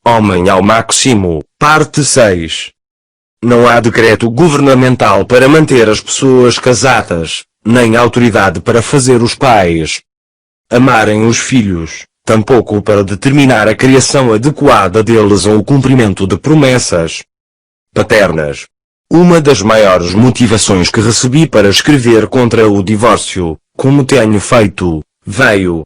Homem ao máximo, parte 6. Não há decreto governamental para manter as pessoas casadas, nem autoridade para fazer os pais amarem os filhos, tampouco para determinar a criação adequada deles ou o cumprimento de promessas paternas. Uma das maiores motivações que recebi para escrever contra o divórcio, como tenho feito, veio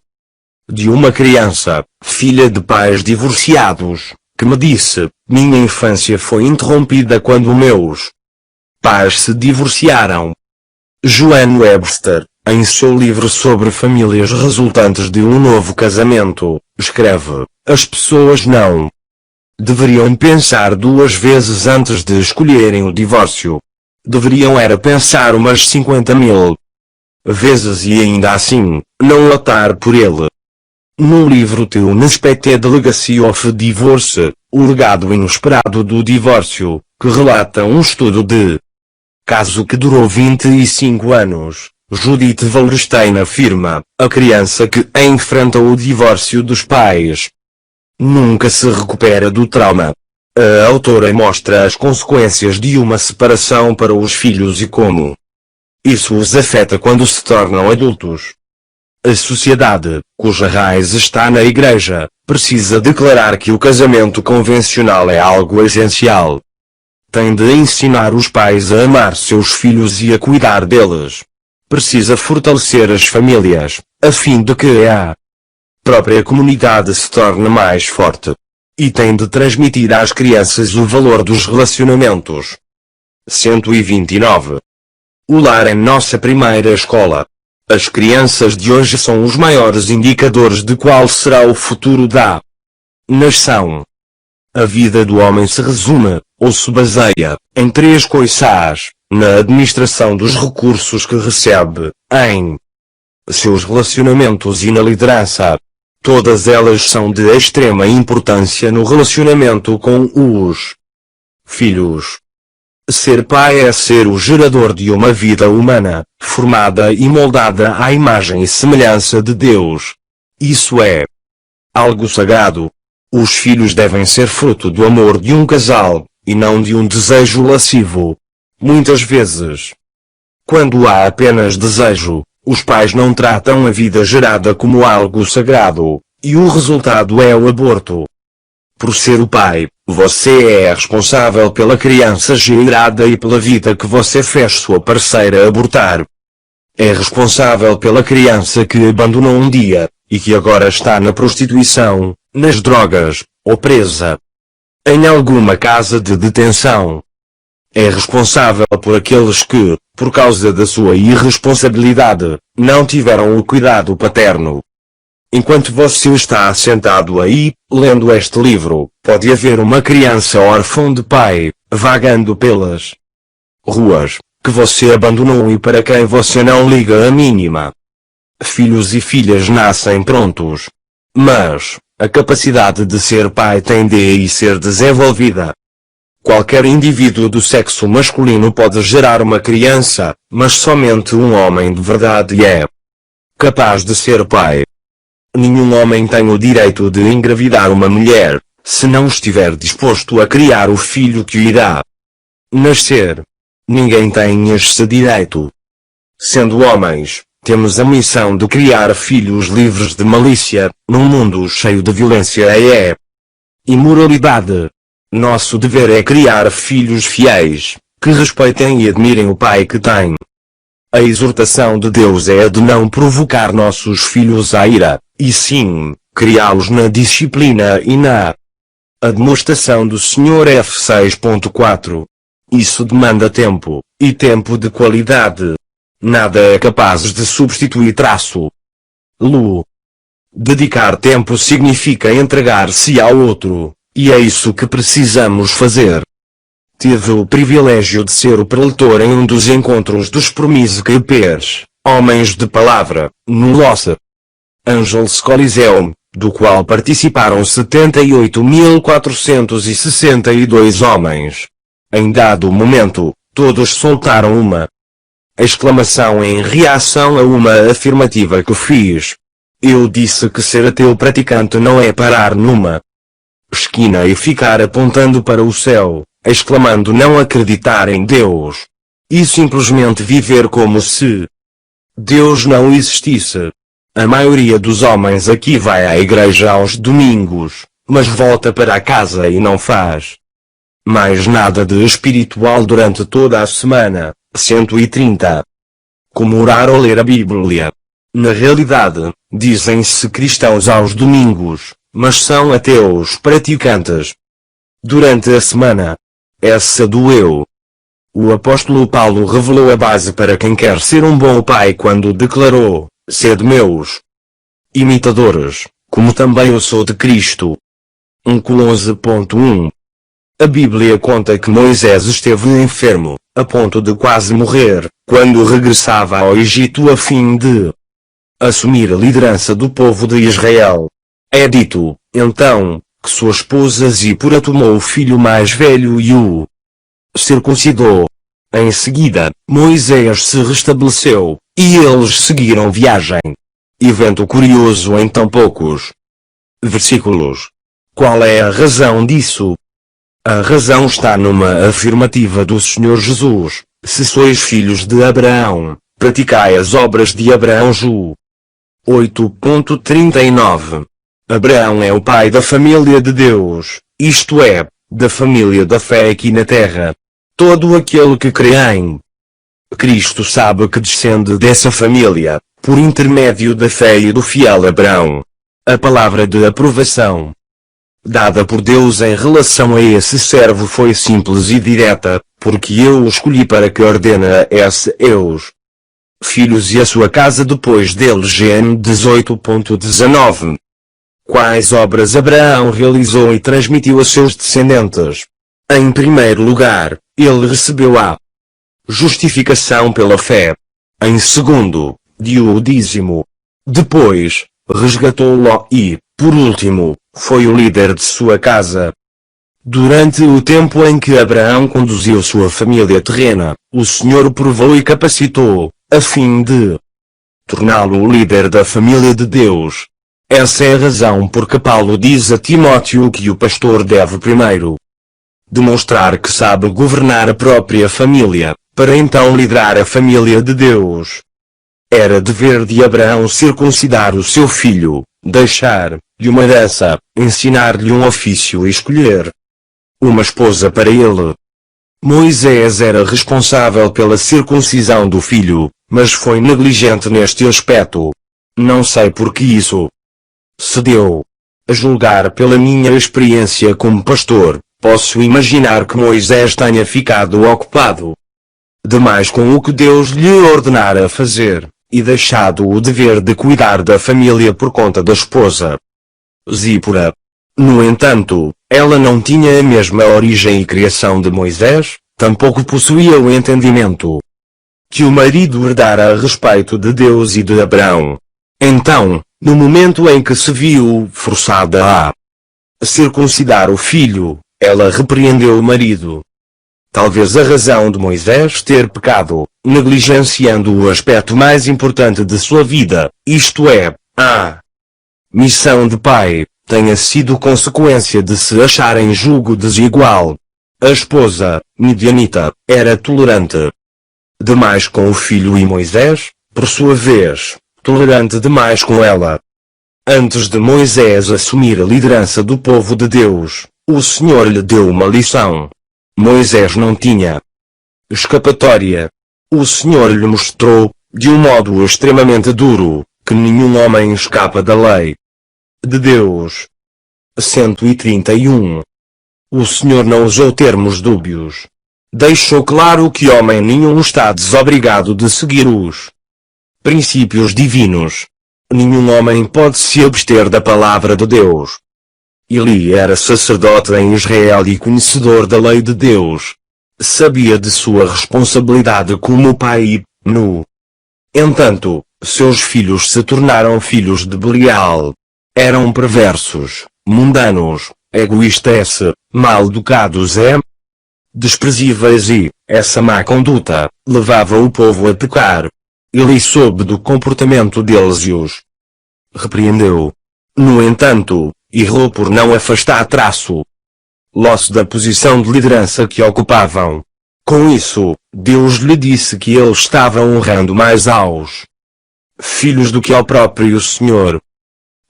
de uma criança, filha de pais divorciados, que me disse: minha infância foi interrompida quando meus pais se divorciaram. Joan Webster, em seu livro sobre famílias resultantes de um novo casamento, escreve: as pessoas não deveriam pensar duas vezes antes de escolherem o divórcio. Deveriam era pensar umas 50.000 vezes e ainda assim, não optar por ele. No livro The Unexpected Legacy of Divorce, o legado inesperado do divórcio, que relata um estudo de caso que durou 25 anos, Judith Wallerstein afirma: a criança que enfrenta o divórcio dos pais nunca se recupera do trauma. A autora mostra as consequências de uma separação para os filhos e como isso os afeta quando se tornam adultos. A sociedade, cuja raiz está na igreja, precisa declarar que o casamento convencional é algo essencial. Tem de ensinar os pais a amar seus filhos e a cuidar deles. Precisa fortalecer as famílias, a fim de que a própria comunidade se torne mais forte. E tem de transmitir às crianças o valor dos relacionamentos. 129. O lar é nossa primeira escola. As crianças de hoje são os maiores indicadores de qual será o futuro da nação. A vida do homem se resume, ou se baseia, em três coisas: na administração dos recursos que recebe, em seus relacionamentos e na liderança. Todas elas são de extrema importância no relacionamento com os filhos. Ser pai é ser o gerador de uma vida humana, formada e moldada à imagem e semelhança de Deus. Isso é algo sagrado. Os filhos devem ser fruto do amor de um casal, e não de um desejo lascivo. Muitas vezes, quando há apenas desejo, os pais não tratam a vida gerada como algo sagrado, e o resultado é o aborto. Por ser o pai, você é responsável pela criança gerada e pela vida que você fez sua parceira abortar. É responsável pela criança que abandonou um dia, e que agora está na prostituição, nas drogas, ou presa em alguma casa de detenção. É responsável por aqueles que, por causa da sua irresponsabilidade, não tiveram o cuidado paterno. Enquanto você está sentado aí, lendo este livro, pode haver uma criança órfã de pai, vagando pelas ruas, que você abandonou e para quem você não liga a mínima. Filhos e filhas nascem prontos. Mas, a capacidade de ser pai tem de ser desenvolvida. Qualquer indivíduo do sexo masculino pode gerar uma criança, mas somente um homem de verdade é capaz de ser pai. Nenhum homem tem o direito de engravidar uma mulher, se não estiver disposto a criar o filho que irá nascer. Ninguém tem esse direito. Sendo homens, temos a missão de criar filhos livres de malícia, num mundo cheio de violência e imoralidade. Nosso dever é criar filhos fiéis, que respeitem e admirem o pai que têm. A exortação de Deus é a de não provocar nossos filhos à ira, e sim, criá-los na disciplina e na admoestação do Senhor. F 6.4. Isso demanda tempo, e tempo de qualidade. Nada é capaz de substituir traço. Lu. Dedicar tempo significa entregar-se ao outro, e é isso que precisamos fazer. Tive o privilégio de ser o preletor em um dos encontros dos Promise Keepers, Homens de Palavra, no Los Angeles Coliseum, do qual participaram 78.462 homens. Em dado momento, todos soltaram uma exclamação em reação a uma afirmativa que fiz. Eu disse que ser ateu praticante não é parar numa esquina e ficar apontando para o céu, exclamando não acreditar em Deus. E simplesmente viver como se Deus não existisse. A maioria dos homens aqui vai à igreja aos domingos, mas volta para casa e não faz mais nada de espiritual durante toda a semana. 130. Como orar ou ler a Bíblia. Na realidade, dizem-se cristãos aos domingos, mas são ateus praticantes. Durante a semana, essa doeu. O apóstolo Paulo revelou a base para quem quer ser um bom pai quando declarou: sede meus imitadores, como também eu sou de Cristo. 1 Colossenses.1. A Bíblia conta que Moisés esteve enfermo, a ponto de quase morrer, quando regressava ao Egito a fim de assumir a liderança do povo de Israel. É dito, então, que sua esposa Zípora tomou o filho mais velho e o circuncidou. Em seguida, Moisés se restabeleceu, e eles seguiram viagem. Evento curioso em tão poucos versículos. Qual é a razão disso? A razão está numa afirmativa do Senhor Jesus: se sois filhos de Abraão, praticai as obras de Abraão. Ju. 8.39. Abraão é o pai da família de Deus, isto é, da família da fé aqui na terra. Todo aquele que crê em Cristo sabe que descende dessa família, por intermédio da fé e do fiel Abraão. A palavra de aprovação dada por Deus em relação a esse servo foi simples e direta: porque eu o escolhi para que ordene a seus filhos e a sua casa depois dele. Gênesis 18.19. Quais obras Abraão realizou e transmitiu a seus descendentes? Em primeiro lugar, ele recebeu a justificação pela fé. Em segundo, deu o dízimo. Depois, resgatou Ló e, por último, foi o líder de sua casa. Durante o tempo em que Abraão conduziu sua família terrena, o Senhor o provou e capacitou, a fim de torná-lo o líder da família de Deus. Essa é a razão por que Paulo diz a Timóteo que o pastor deve primeiro demonstrar que sabe governar a própria família, para então liderar a família de Deus. Era dever de Abraão circuncidar o seu filho, deixar-lhe uma herança, ensinar-lhe um ofício e escolher uma esposa para ele. Moisés era responsável pela circuncisão do filho, mas foi negligente neste aspecto. Não sei por que isso se deu. A julgar pela minha experiência como pastor, posso imaginar que Moisés tenha ficado ocupado demais com o que Deus lhe ordenara fazer, e deixado o dever de cuidar da família por conta da esposa Zípora. No entanto, ela não tinha a mesma origem e criação de Moisés, tampouco possuía o entendimento que o marido herdara a respeito de Deus e de Abraão. Então, no momento em que se viu forçada a circuncidar o filho, ela repreendeu o marido. Talvez a razão de Moisés ter pecado, negligenciando o aspecto mais importante de sua vida, isto é, a missão de pai, tenha sido consequência de se achar em julgo desigual. A esposa, midianita, era tolerante demais com o filho e Moisés, por sua vez, tolerante demais com ela. Antes de Moisés assumir a liderança do povo de Deus, o Senhor lhe deu uma lição. Moisés não tinha escapatória. O Senhor lhe mostrou, de um modo extremamente duro, que nenhum homem escapa da lei de Deus. 131. O Senhor não usou termos dúbios. Deixou claro que homem nenhum está desobrigado de seguir os princípios divinos. Nenhum homem pode se abster da palavra de Deus. Eli era sacerdote em Israel e conhecedor da lei de Deus. Sabia de sua responsabilidade como pai e, no entanto, seus filhos se tornaram filhos de Belial. Eram perversos, mundanos, egoístas, mal-educados desprezíveis e, essa má conduta, levava o povo a pecar. Eli soube do comportamento deles e os repreendeu. No entanto, errou por não afastar Ló da posição de liderança que ocupavam. Com isso, Deus lhe disse que ele estava honrando mais aos filhos do que ao próprio Senhor.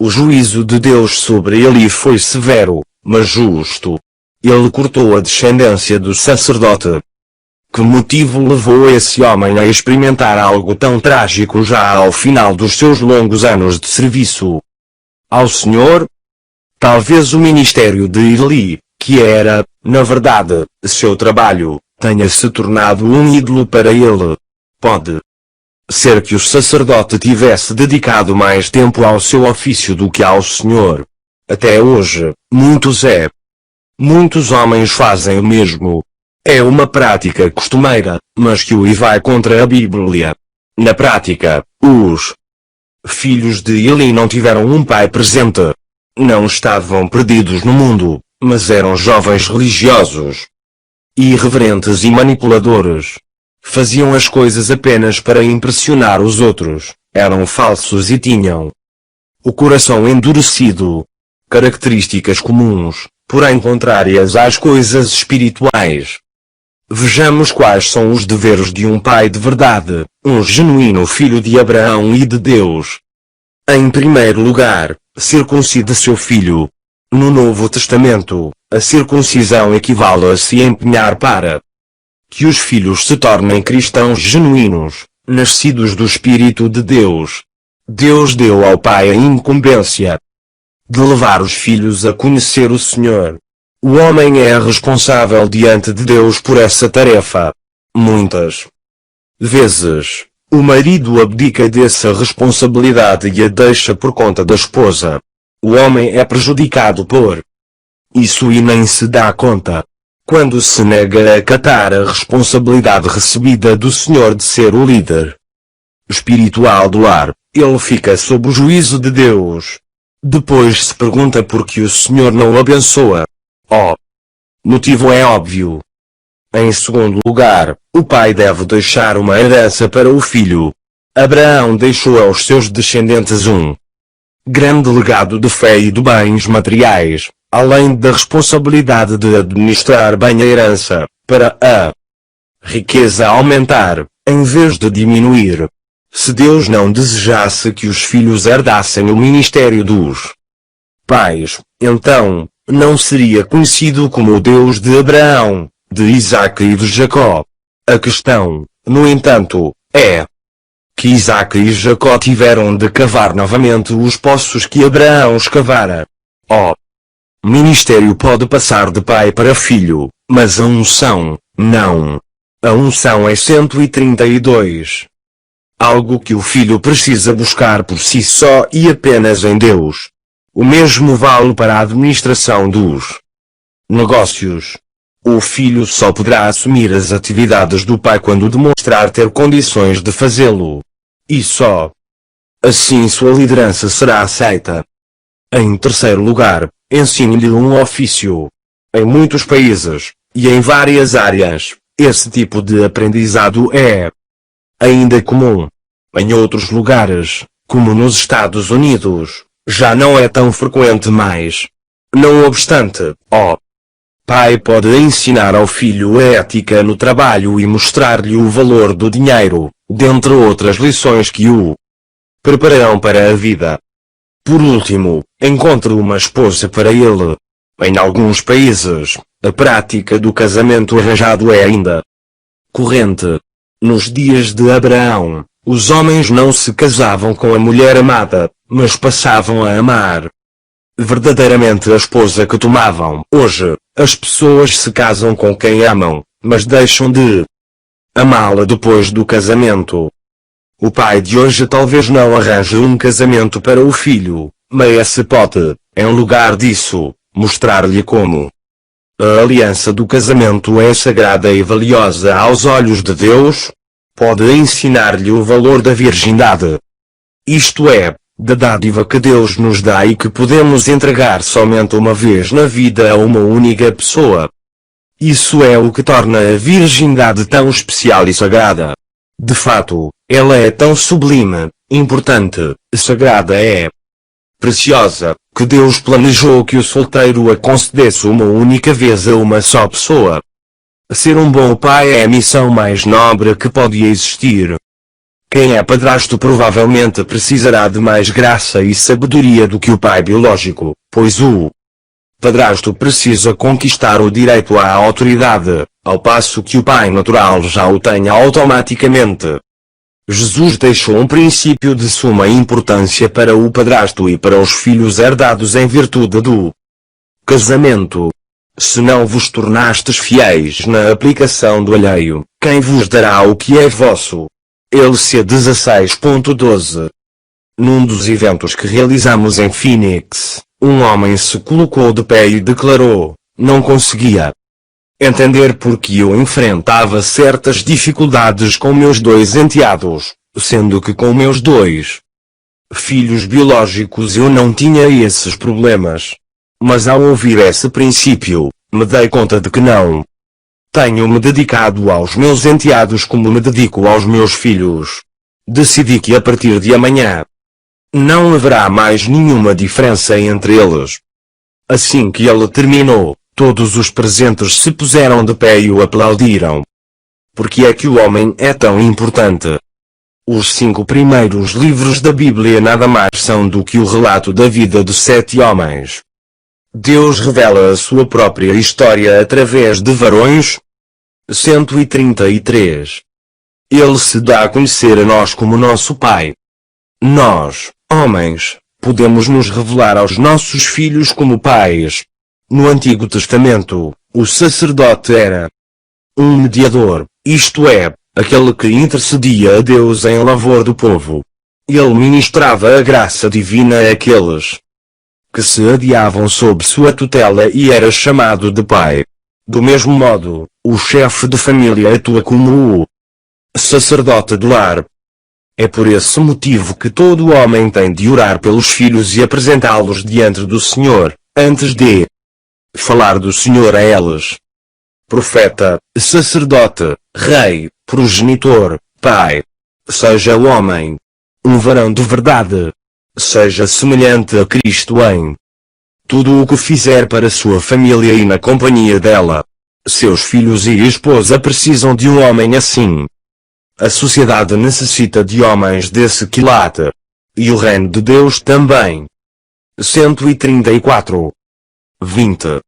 O juízo de Deus sobre Eli foi severo, mas justo. Ele cortou a descendência do sacerdote. Que motivo levou esse homem a experimentar algo tão trágico já ao final dos seus longos anos de serviço ao Senhor? Talvez o ministério de Eli, que era, na verdade, seu trabalho, tenha se tornado um ídolo para ele. Pode ser que o sacerdote tivesse dedicado mais tempo ao seu ofício do que ao Senhor. Até hoje, muitos homens fazem o mesmo. É uma prática costumeira, mas que vai contra a Bíblia. Na prática, os filhos de Eli não tiveram um pai presente. Não estavam perdidos no mundo, mas eram jovens religiosos, irreverentes e manipuladores. Faziam as coisas apenas para impressionar os outros, eram falsos e tinham o coração endurecido. Características comuns, porém contrárias às coisas espirituais. Vejamos quais são os deveres de um pai de verdade, um genuíno filho de Abraão e de Deus. Em primeiro lugar, circuncida seu filho. No Novo Testamento, a circuncisão equivale a se empenhar para que os filhos se tornem cristãos genuínos, nascidos do Espírito de Deus. Deus deu ao pai a incumbência de levar os filhos a conhecer o Senhor. O homem é responsável diante de Deus por essa tarefa. Muitas vezes, o marido abdica dessa responsabilidade e a deixa por conta da esposa. O homem é prejudicado por isso e nem se dá conta. Quando se nega a acatar a responsabilidade recebida do Senhor de ser o líder espiritual do lar, ele fica sob o juízo de Deus. Depois se pergunta por que o Senhor não o abençoa. O motivo é óbvio. Em segundo lugar, o pai deve deixar uma herança para o filho. Abraão deixou aos seus descendentes um grande legado de fé e de bens materiais, além da responsabilidade de administrar bem a herança, para a riqueza aumentar, em vez de diminuir. Se Deus não desejasse que os filhos herdassem o ministério dos pais, então, não seria conhecido como o Deus de Abraão, de Isaque e de Jacó. A questão, no entanto, é que Isaque e Jacó tiveram de cavar novamente os poços que Abraão escavara. O ministério pode passar de pai para filho, mas a unção, não. A unção é 132. Algo que o filho precisa buscar por si só e apenas em Deus. O mesmo vale para a administração dos negócios. O filho só poderá assumir as atividades do pai quando demonstrar ter condições de fazê-lo. E só assim sua liderança será aceita. Em terceiro lugar, ensine-lhe um ofício. Em muitos países, e em várias áreas, esse tipo de aprendizado é ainda comum. Em outros lugares, como nos Estados Unidos, já não é tão frequente mais. Não obstante, o pai pode ensinar ao filho a ética no trabalho e mostrar-lhe o valor do dinheiro, dentre outras lições que o prepararão para a vida. Por último, encontre uma esposa para ele. Em alguns países, a prática do casamento arranjado é ainda corrente. Nos dias de Abraão, os homens não se casavam com a mulher amada, mas passavam a amar verdadeiramente a esposa que tomavam. Hoje, as pessoas se casam com quem amam, mas deixam de amá-la depois do casamento. O pai de hoje talvez não arranje um casamento para o filho, mas se pode, em lugar disso, mostrar-lhe como a aliança do casamento é sagrada e valiosa aos olhos de Deus. Pode ensinar-lhe o valor da virgindade. Isto é, da dádiva que Deus nos dá e que podemos entregar somente uma vez na vida a uma única pessoa. Isso é o que torna a virgindade tão especial e sagrada. De fato, ela é tão sublime, importante, sagrada preciosa, que Deus planejou que o solteiro a concedesse uma única vez a uma só pessoa. Ser um bom pai é a missão mais nobre que pode existir. Quem é padrasto provavelmente precisará de mais graça e sabedoria do que o pai biológico, pois o padrasto precisa conquistar o direito à autoridade, ao passo que o pai natural já o tem automaticamente. Jesus deixou um princípio de suma importância para o padrasto e para os filhos herdados em virtude do casamento. Se não vos tornastes fiéis na aplicação do alheio, quem vos dará o que é vosso? LC 16.12. Num dos eventos que realizamos em Phoenix, um homem se colocou de pé e declarou: não conseguia entender porque eu enfrentava certas dificuldades com meus dois enteados, sendo que com meus dois filhos biológicos eu não tinha esses problemas. Mas ao ouvir esse princípio, me dei conta de que não tenho-me dedicado aos meus enteados como me dedico aos meus filhos. Decidi que a partir de amanhã não haverá mais nenhuma diferença entre eles. Assim que ele terminou, todos os presentes se puseram de pé e o aplaudiram. Por que é que o homem é tão importante? Os 5 primeiros livros da Bíblia nada mais são do que o relato da vida de 7 homens. Deus revela a sua própria história através de varões. 133. Ele se dá a conhecer a nós como nosso Pai. Nós, homens, podemos nos revelar aos nossos filhos como pais. No Antigo Testamento, o sacerdote era um mediador, isto é, aquele que intercedia a Deus em favor do povo. Ele ministrava a graça divina àqueles que se adiavam sob sua tutela e era chamado de pai. Do mesmo modo, o chefe de família atua como o sacerdote do lar. É por esse motivo que todo homem tem de orar pelos filhos e apresentá-los diante do Senhor, antes de falar do Senhor a eles. Profeta, sacerdote, rei, progenitor, pai. Seja o homem um varão de verdade. Seja semelhante a Cristo em tudo o que fizer para sua família e na companhia dela. Seus filhos e esposa precisam de um homem assim. A sociedade necessita de homens desse quilate. E o reino de Deus também. 134. 20.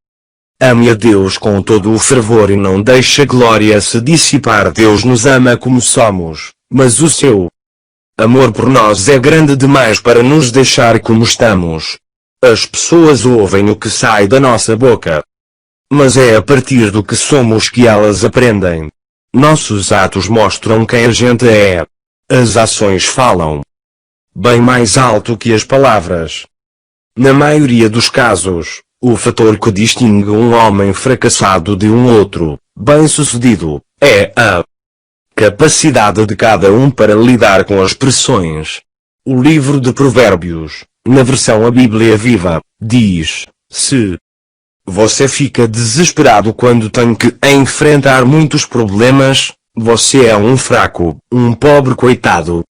Ame a Deus com todo o fervor e não deixe a glória se dissipar. Deus nos ama como somos, mas o seu amor por nós é grande demais para nos deixar como estamos. As pessoas ouvem o que sai da nossa boca. Mas é a partir do que somos que elas aprendem. Nossos atos mostram quem a gente é. As ações falam bem mais alto que as palavras. Na maioria dos casos, o fator que distingue um homem fracassado de um outro, bem-sucedido, é a capacidade de cada um para lidar com as pressões. O livro de Provérbios, na versão A Bíblia Viva, diz: se você fica desesperado quando tem que enfrentar muitos problemas, você é um fraco, um pobre coitado.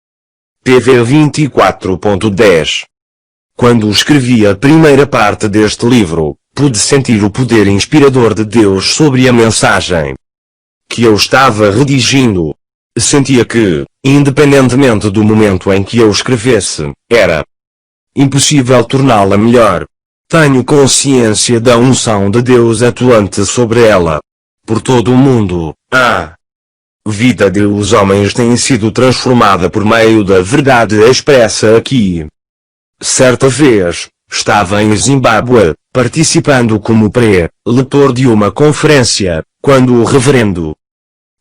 PV 24.10. Quando escrevi a primeira parte deste livro, pude sentir o poder inspirador de Deus sobre a mensagem que eu estava redigindo. Sentia que, independentemente do momento em que eu escrevesse, era impossível torná-la melhor. Tenho consciência da unção de Deus atuante sobre ela. Por todo o mundo, a vida dos homens tem sido transformada por meio da verdade expressa aqui. Certa vez, estava em Zimbábue, participando como pré-leitor de uma conferência, quando o reverendo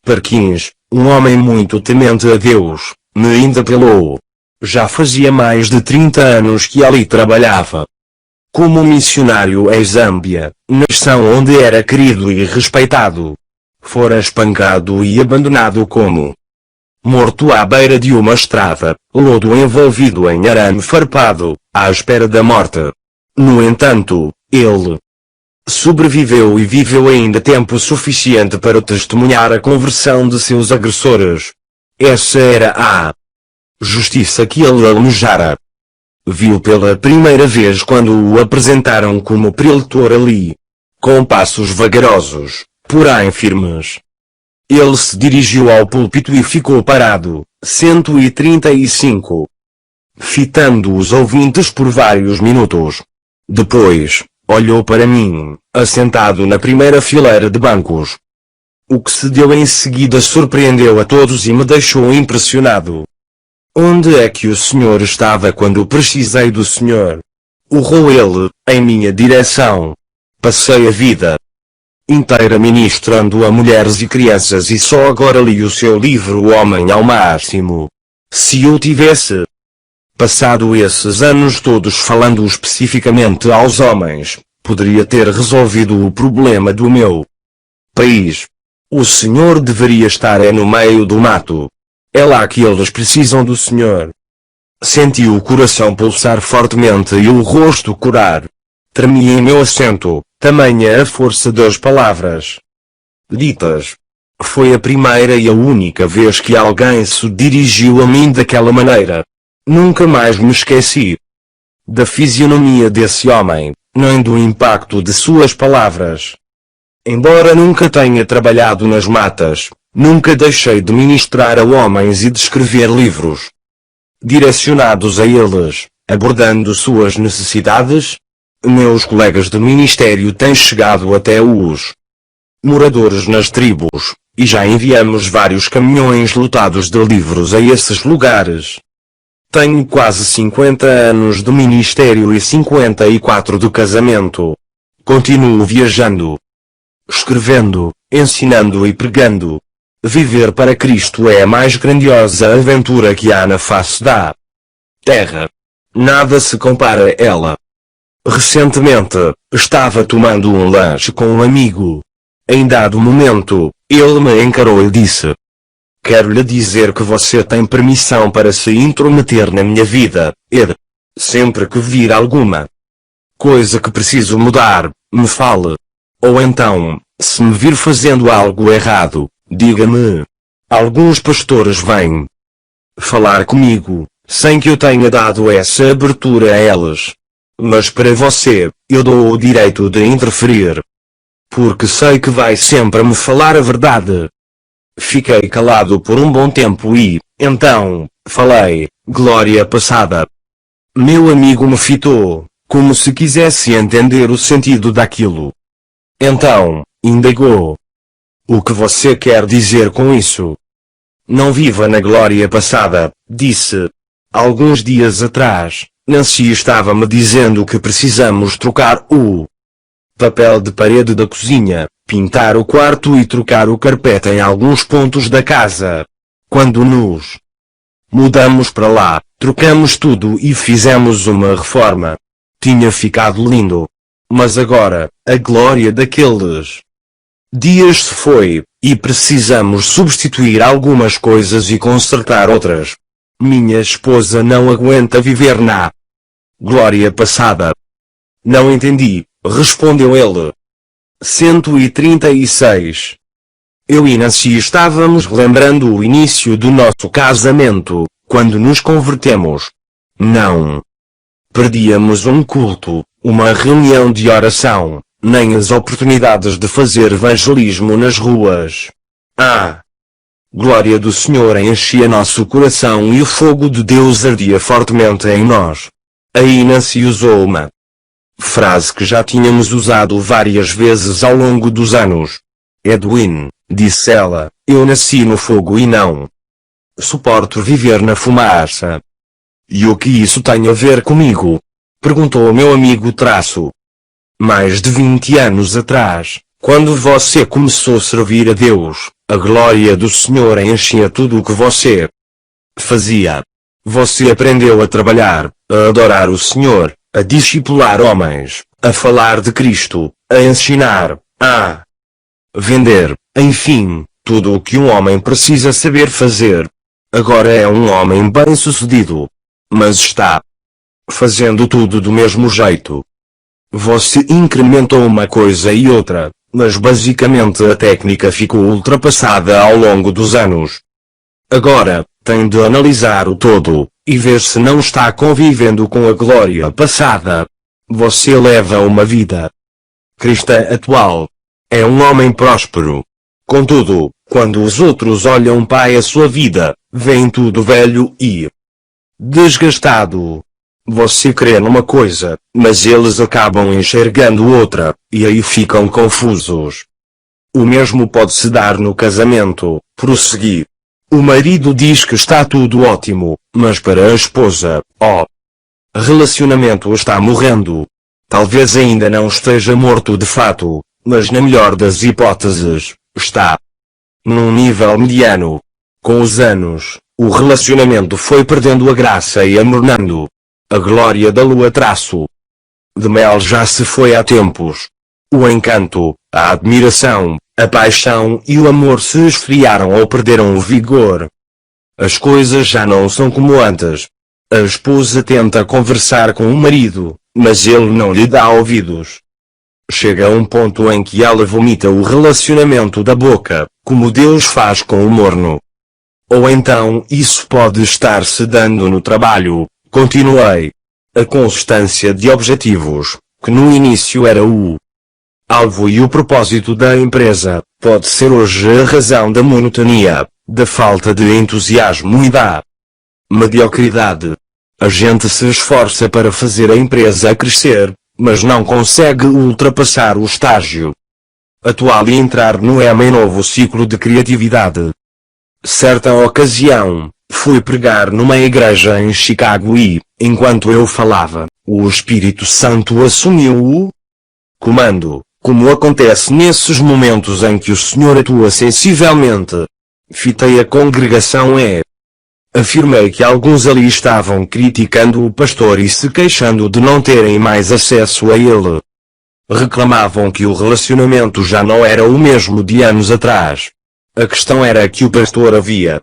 Perkins, um homem muito temente a Deus, me interpelou. Já fazia mais de 30 anos que ali trabalhava como missionário em Zâmbia, nação onde era querido e respeitado. Fora espancado e abandonado como morto à beira de uma estrada, lodo envolvido em arame farpado, à espera da morte. No entanto, ele sobreviveu e viveu ainda tempo suficiente para testemunhar a conversão de seus agressores. Essa era a justiça que ele almejara. viu pela primeira vez quando o apresentaram como preletor ali. Com passos vagarosos, porém firmes. Ele se dirigiu ao púlpito e ficou parado, 135. Fitando os ouvintes por vários minutos. Depois, olhou para mim, assentado na primeira fileira de bancos. O que se deu em seguida surpreendeu a todos e me deixou impressionado. Onde é que o senhor estava quando precisei do senhor? Urrou ele, em minha direção. Passei a vida inteira ministrando a mulheres e crianças e só agora li o seu livro O Homem ao Máximo. Se eu tivesse passado esses anos todos falando especificamente aos homens, poderia ter resolvido o problema do meu país. O senhor deveria estar no meio do mato. É lá que eles precisam do senhor. Senti o coração pulsar fortemente e o rosto corar. Tremi em meu assento, tamanha a força das palavras ditas. Foi a primeira e a única vez que alguém se dirigiu a mim daquela maneira. Nunca mais me esqueci da fisionomia desse homem, nem do impacto de suas palavras. Embora nunca tenha trabalhado nas matas, nunca deixei de ministrar a homens e de escrever livros direcionados a eles, abordando suas necessidades. Meus colegas de ministério têm chegado até os moradores nas tribos, e já enviamos vários caminhões lotados de livros a esses lugares. Tenho quase 50 anos de ministério e 54 de casamento. Continuo viajando, escrevendo, ensinando e pregando. Viver para Cristo é a mais grandiosa aventura que há na face da terra. Nada se compara a ela. Recentemente, estava tomando um lanche com um amigo. Em dado momento, ele me encarou e disse: "Quero lhe dizer que você tem permissão para se intrometer na minha vida, Ed. Sempre que vir alguma coisa que preciso mudar, me fale. Ou então, se me vir fazendo algo errado, diga-me. Alguns pastores vêm falar comigo, sem que eu tenha dado essa abertura a eles. Mas para você, eu dou o direito de interferir. Porque sei que vai sempre me falar a verdade." Fiquei calado por um bom tempo e, então, falei, glória passada. Meu amigo me fitou, como se quisesse entender o sentido daquilo. Então, indagou: "O que você quer dizer com isso?" "Não viva na glória passada", disse. Alguns dias atrás, Nancy estava me dizendo que precisamos trocar o papel de parede da cozinha, pintar o quarto e trocar o carpete em alguns pontos da casa. Quando nos mudamos para lá, trocamos tudo e fizemos uma reforma. Tinha ficado lindo. Mas agora, a glória daqueles dias se foi, e precisamos substituir algumas coisas e consertar outras. Minha esposa não aguenta viver na glória passada. "Não entendi", respondeu ele. 136. Eu e Nancy estávamos lembrando o início do nosso casamento, quando nos convertemos. Não perdíamos um culto, uma reunião de oração, nem as oportunidades de fazer evangelismo nas ruas. A glória do Senhor enchia nosso coração e o fogo de Deus ardia fortemente em nós. Aí Nancy usou uma frase que já tínhamos usado várias vezes ao longo dos anos. "Edwin", disse ela, "eu nasci no fogo e não suporto viver na fumaça." "E o que isso tem a ver comigo?" perguntou meu amigo traço. "Mais de 20 anos atrás, quando você começou a servir a Deus, a glória do Senhor enchia tudo o que você fazia. Você aprendeu a trabalhar, a adorar o Senhor, a discipular homens, a falar de Cristo, a ensinar, a vender, enfim, tudo o que um homem precisa saber fazer. Agora é um homem bem-sucedido. Mas está fazendo tudo do mesmo jeito. Você incrementou uma coisa e outra, mas basicamente a técnica ficou ultrapassada ao longo dos anos. Agora, tem de analisar o todo, e ver se não está convivendo com a glória passada. Você leva uma vida cristã atual. É um homem próspero. Contudo, quando os outros olham para a sua vida, veem tudo velho e desgastado. Você crê numa coisa, mas eles acabam enxergando outra, e aí ficam confusos. O mesmo pode-se dar no casamento. Prossegui. O marido diz que está tudo ótimo, mas para a esposa, relacionamento está morrendo. Talvez ainda não esteja morto de fato, mas na melhor das hipóteses, está num nível mediano. Com os anos, o relacionamento foi perdendo a graça e amornando. A glória da lua de mel já se foi há tempos. O encanto, a admiração, a paixão e o amor se esfriaram ou perderam o vigor. As coisas já não são como antes. A esposa tenta conversar com o marido, mas ele não lhe dá ouvidos. Chega a um ponto em que ela vomita o relacionamento da boca, como Deus faz com o morno. Ou então isso pode estar se dando no trabalho. Continuei. A constância de objetivos, que no início era o alvo e o propósito da empresa, pode ser hoje a razão da monotonia, da falta de entusiasmo e da mediocridade. A gente se esforça para fazer a empresa crescer, mas não consegue ultrapassar o estágio atual e entrar no novo ciclo de criatividade. Certa ocasião, fui pregar numa igreja em Chicago e, enquanto eu falava, o Espírito Santo assumiu o comando, como acontece nesses momentos em que o Senhor atua sensivelmente. Fitei a congregação e afirmei que alguns ali estavam criticando o pastor e se queixando de não terem mais acesso a ele. Reclamavam que o relacionamento já não era o mesmo de anos atrás. A questão era que o pastor havia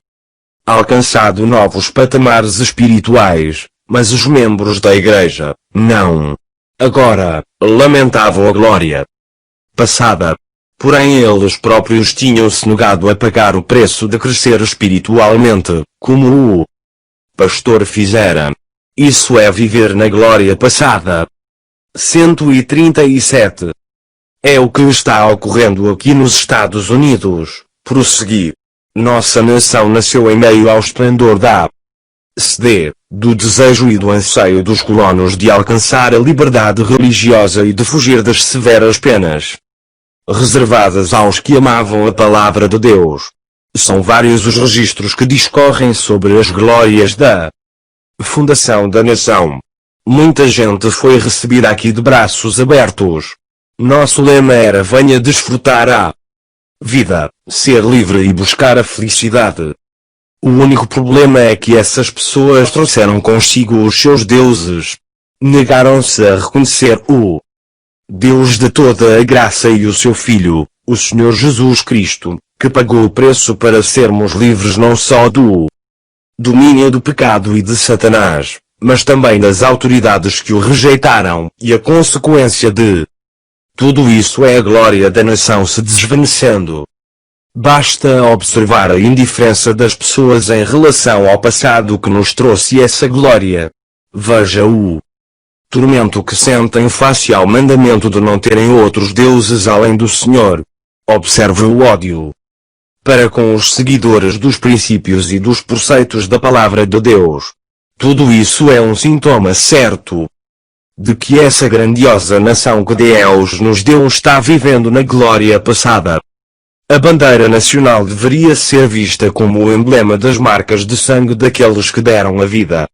alcançado novos patamares espirituais, mas os membros da igreja, não. Agora, lamentavam a glória passada. Porém eles próprios tinham-se negado a pagar o preço de crescer espiritualmente, como o pastor fizera. Isso é viver na glória passada. 137. É o que está ocorrendo aqui nos Estados Unidos. Prossegui. Nossa nação nasceu em meio ao esplendor da sede, do desejo e do anseio dos colonos de alcançar a liberdade religiosa e de fugir das severas penas reservadas aos que amavam a palavra de Deus. São vários os registros que discorrem sobre as glórias da fundação da nação. Muita gente foi recebida aqui de braços abertos. Nosso lema era: venha desfrutar a vida, ser livre e buscar a felicidade. O único problema é que essas pessoas trouxeram consigo os seus deuses. Negaram-se a reconhecer o Deus de toda a graça e o seu Filho, o Senhor Jesus Cristo, que pagou o preço para sermos livres não só do domínio do pecado e de Satanás, mas também das autoridades que o rejeitaram, e a consequência de tudo isso é a glória da nação se desvanecendo. Basta observar a indiferença das pessoas em relação ao passado que nos trouxe essa glória. Veja o tormento que sentem face ao mandamento de não terem outros deuses além do Senhor. Observe o ódio para com os seguidores dos princípios e dos preceitos da palavra de Deus. Tudo isso é um sintoma certo de que essa grandiosa nação que Deus nos deu está vivendo na glória passada. A bandeira nacional deveria ser vista como o emblema das marcas de sangue daqueles que deram a vida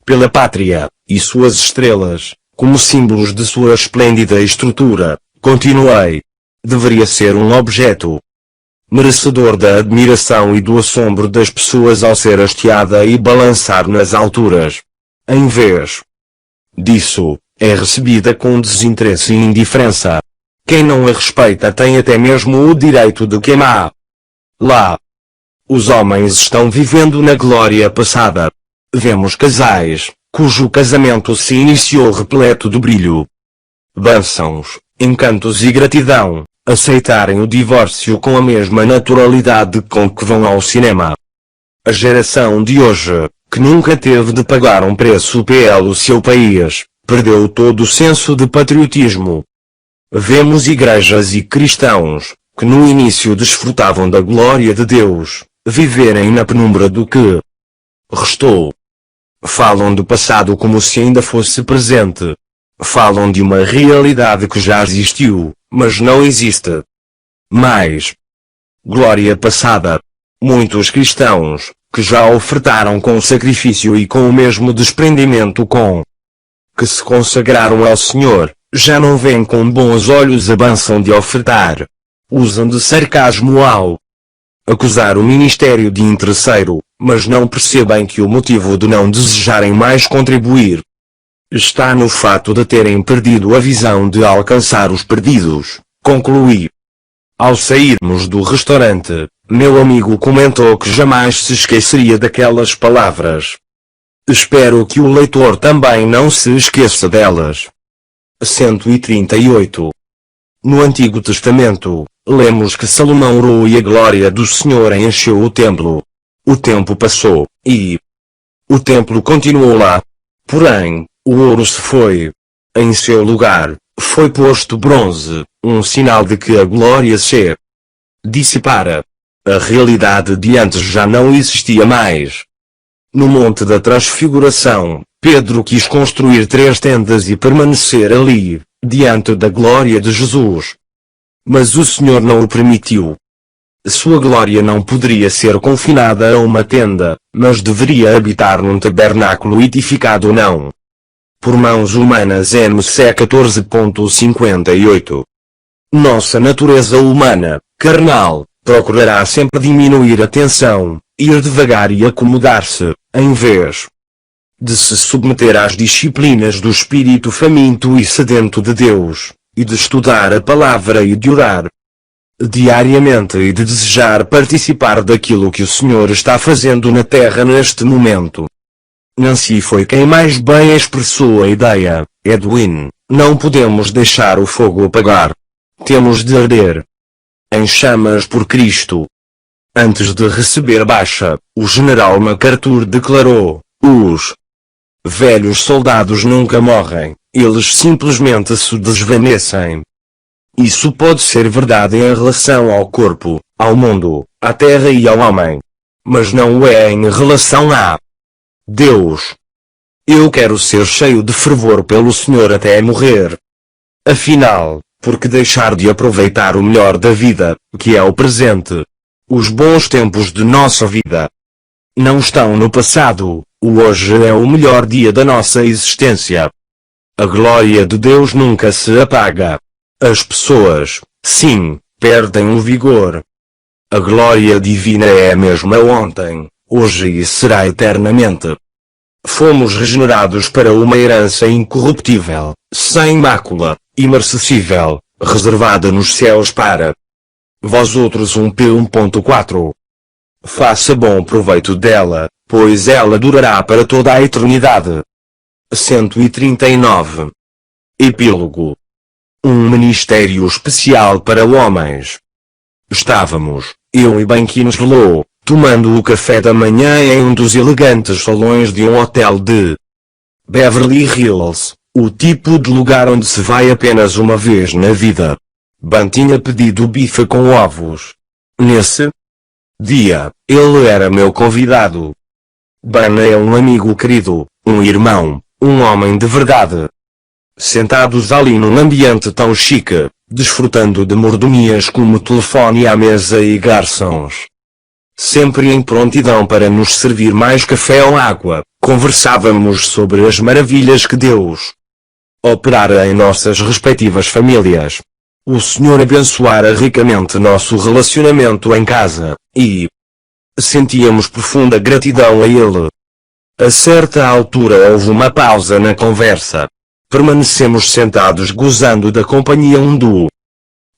pela pátria, e suas estrelas, como símbolos de sua esplêndida estrutura. Continuei. Deveria ser um objeto merecedor da admiração e do assombro das pessoas ao ser hasteada e balançar nas alturas. Em vez disso, é recebida com desinteresse e indiferença. Quem não a respeita tem até mesmo o direito de queimar. Lá, os homens estão vivendo na glória passada. Vemos casais, cujo casamento se iniciou repleto de brilho, bênçãos, encantos e gratidão, aceitarem o divórcio com a mesma naturalidade com que vão ao cinema. A geração de hoje, que nunca teve de pagar um preço pelo seu país, perdeu todo o senso de patriotismo. Vemos igrejas e cristãos, que no início desfrutavam da glória de Deus, viverem na penumbra do que restou. Falam do passado como se ainda fosse presente. Falam de uma realidade que já existiu, mas não existe mais. Glória passada. Muitos cristãos, que já ofertaram com sacrifício e com o mesmo desprendimento com que se consagraram ao Senhor, já não veem com bons olhos a bênção de ofertar. Usam de sarcasmo ao acusar o ministério de interesseiro, mas não percebem que o motivo de não desejarem mais contribuir está no fato de terem perdido a visão de alcançar os perdidos, concluí. Ao sairmos do restaurante, meu amigo comentou que jamais se esqueceria daquelas palavras. Espero que o leitor também não se esqueça delas. 138. No Antigo Testamento, lemos que Salomão orou e a glória do Senhor encheu o templo. O tempo passou, e o templo continuou lá. Porém, o ouro se foi. Em seu lugar, foi posto bronze, um sinal de que a glória se dissipara. A realidade de antes já não existia mais. No Monte da Transfiguração, Pedro quis construir 3 tendas e permanecer ali, diante da glória de Jesus. Mas o Senhor não o permitiu. Sua glória não poderia ser confinada a uma tenda, mas deveria habitar num tabernáculo edificado não por mãos humanas. MC 14.58. Nossa natureza humana, carnal, procurará sempre diminuir a tensão, ir devagar e acomodar-se, em vez de se submeter às disciplinas do espírito faminto e sedento de Deus, e de estudar a palavra e de orar diariamente e de desejar participar daquilo que o Senhor está fazendo na terra neste momento. Nancy foi quem mais bem expressou a ideia. Edwin, não podemos deixar o fogo apagar. Temos de arder em chamas por Cristo. Antes de receber baixa, o general MacArthur declarou: os velhos soldados nunca morrem, eles simplesmente se desvanecem. Isso pode ser verdade em relação ao corpo, ao mundo, à terra e ao homem. Mas não o é em relação a Deus. Eu quero ser cheio de fervor pelo Senhor até morrer. Afinal, por que deixar de aproveitar o melhor da vida, que é o presente? Os bons tempos de nossa vida não estão no passado, o hoje é o melhor dia da nossa existência. A glória de Deus nunca se apaga. As pessoas, sim, perdem o vigor. A glória divina é a mesma ontem, hoje e será eternamente. Fomos regenerados para uma herança incorruptível, sem mácula, imarcessível, reservada nos céus para vós outros. 1.4. Faça bom proveito dela, pois ela durará para toda a eternidade. 139. Epílogo. Um ministério especial para homens. Estávamos, eu e Benkinslow, tomando o café da manhã em um dos elegantes salões de um hotel de Beverly Hills, o tipo de lugar onde se vai apenas uma vez na vida. Ben tinha pedido bife com ovos. Nesse dia, ele era meu convidado. Ben é um amigo querido, um irmão, um homem de verdade. Sentados ali num ambiente tão chique, desfrutando de mordomias como telefone à mesa e garçons sempre em prontidão para nos servir mais café ou água, conversávamos sobre as maravilhas que Deus operara em nossas respectivas famílias. O Senhor abençoara ricamente nosso relacionamento em casa, e sentíamos profunda gratidão a Ele. A certa altura houve uma pausa na conversa. Permanecemos sentados gozando da companhia um do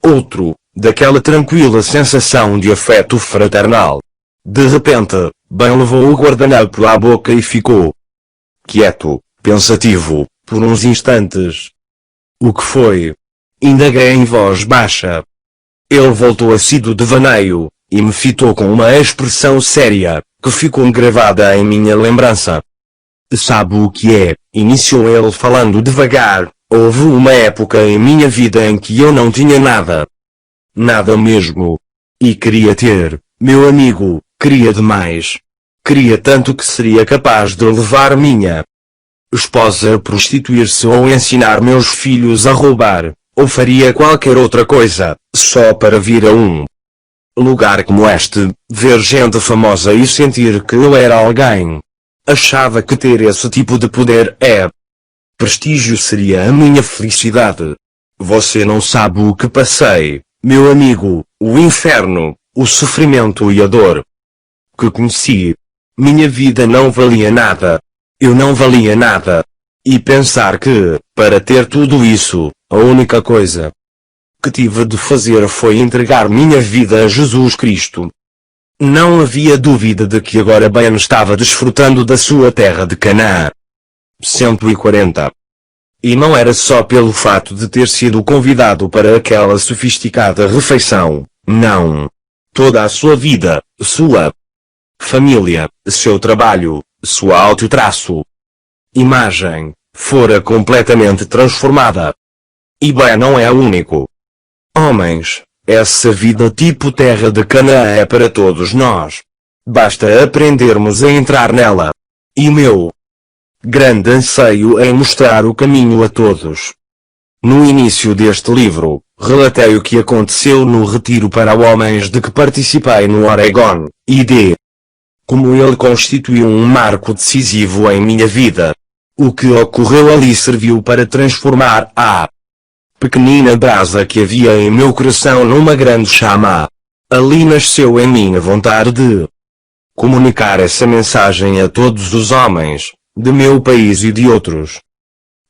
outro, daquela tranquila sensação de afeto fraternal. De repente, Ben levou o guardanapo à boca e ficou quieto, pensativo, por uns instantes. O que foi? Indaguei em voz baixa. Ele voltou a si do devaneio, e me fitou com uma expressão séria, que ficou gravada em minha lembrança. Sabe o que é? Iniciou ele falando devagar. Houve uma época em minha vida em que eu não tinha nada. Nada mesmo. E queria ter, meu amigo, queria demais. Queria tanto que seria capaz de levar minha esposa a prostituir-se ou ensinar meus filhos a roubar, ou faria qualquer outra coisa, só para vir a um lugar como este, ver gente famosa e sentir que eu era alguém. Achava que ter esse tipo de poder prestígio seria a minha felicidade. Você não sabe o que passei, meu amigo, o inferno, o sofrimento e a dor que conheci. Minha vida não valia nada. Eu não valia nada. E pensar que, para ter tudo isso, a única coisa que tive de fazer foi entregar minha vida a Jesus Cristo. Não havia dúvida de que agora Ben estava desfrutando da sua terra de Canaã. 140. E não era só pelo fato de ter sido convidado para aquela sofisticada refeição, não. Toda a sua vida, sua família, seu trabalho, sua autotraço, imagem, fora completamente transformada. E Ben não é o único. Homens, essa vida tipo terra de Canaã é para todos nós. Basta aprendermos a entrar nela. E meu grande anseio é mostrar o caminho a todos. No início deste livro, relatei o que aconteceu no retiro para homens de que participei no Oregon, e como ele constituiu um marco decisivo em minha vida. O que ocorreu ali serviu para transformar a pequenina brasa que havia em meu coração numa grande chama. Ali nasceu em mim a vontade de comunicar essa mensagem a todos os homens, de meu país e de outros.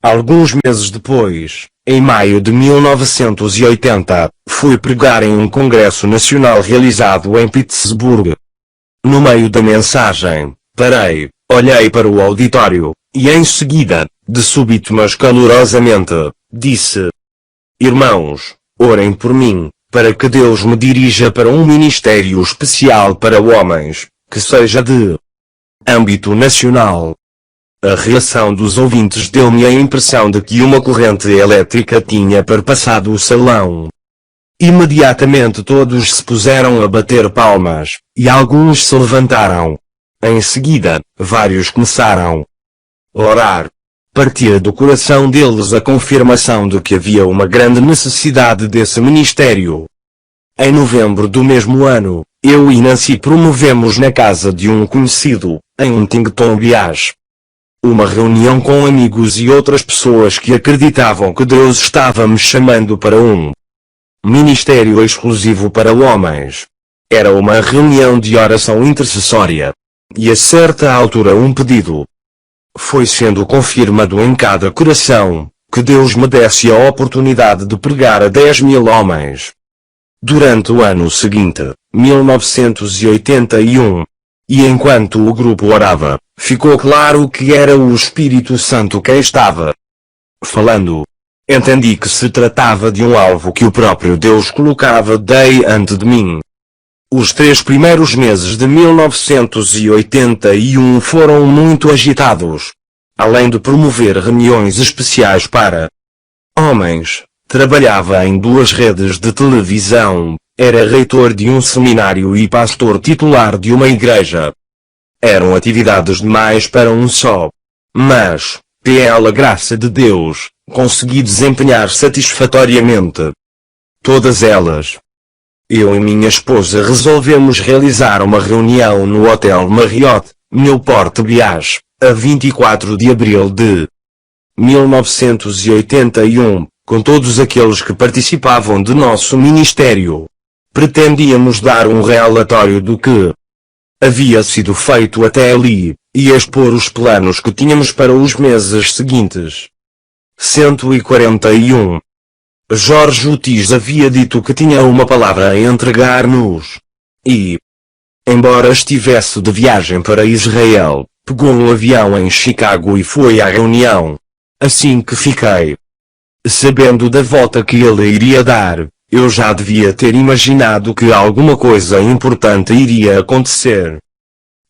Alguns meses depois, em maio de 1980, fui pregar em um congresso nacional realizado em Pittsburgh. No meio da mensagem, parei, olhei para o auditório, e em seguida, de súbito mas calorosamente, disse: Irmãos, orem por mim, para que Deus me dirija para um ministério especial para homens, que seja de âmbito nacional. A reação dos ouvintes deu-me a impressão de que uma corrente elétrica tinha perpassado o salão. Imediatamente todos se puseram a bater palmas, e alguns se levantaram. Em seguida, vários começaram a orar. Partia do coração deles a confirmação de que havia uma grande necessidade desse ministério. Em novembro do mesmo ano, eu e Nancy promovemos na casa de um conhecido, em Huntington Beach, uma reunião com amigos e outras pessoas que acreditavam que Deus estava me chamando para um ministério exclusivo para homens. Era uma reunião de oração intercessória. E a certa altura um pedido foi sendo confirmado em cada coração, que Deus me desse a oportunidade de pregar a 10.000 homens. Durante o ano seguinte, 1981, e enquanto o grupo orava, ficou claro que era o Espírito Santo quem estava falando. Entendi que se tratava de um alvo que o próprio Deus colocava diante de mim. Os 3 primeiros meses de 1981 foram muito agitados. Além de promover reuniões especiais para homens, trabalhava em 2 redes de televisão, era reitor de um seminário e pastor titular de uma igreja. Eram atividades demais para um só. Mas, pela graça de Deus, consegui desempenhar satisfatoriamente todas elas. Eu e minha esposa resolvemos realizar uma reunião no Hotel Marriott, Newport Beach, a 24 de abril de 1981, com todos aqueles que participavam de nosso ministério. Pretendíamos dar um relatório do que havia sido feito até ali, e expor os planos que tínhamos para os meses seguintes. 141. Jorge Ortiz havia dito que tinha uma palavra a entregar-nos. E, embora estivesse de viagem para Israel, pegou um avião em Chicago e foi à reunião. Assim que fiquei sabendo da volta que ele iria dar, eu já devia ter imaginado que alguma coisa importante iria acontecer.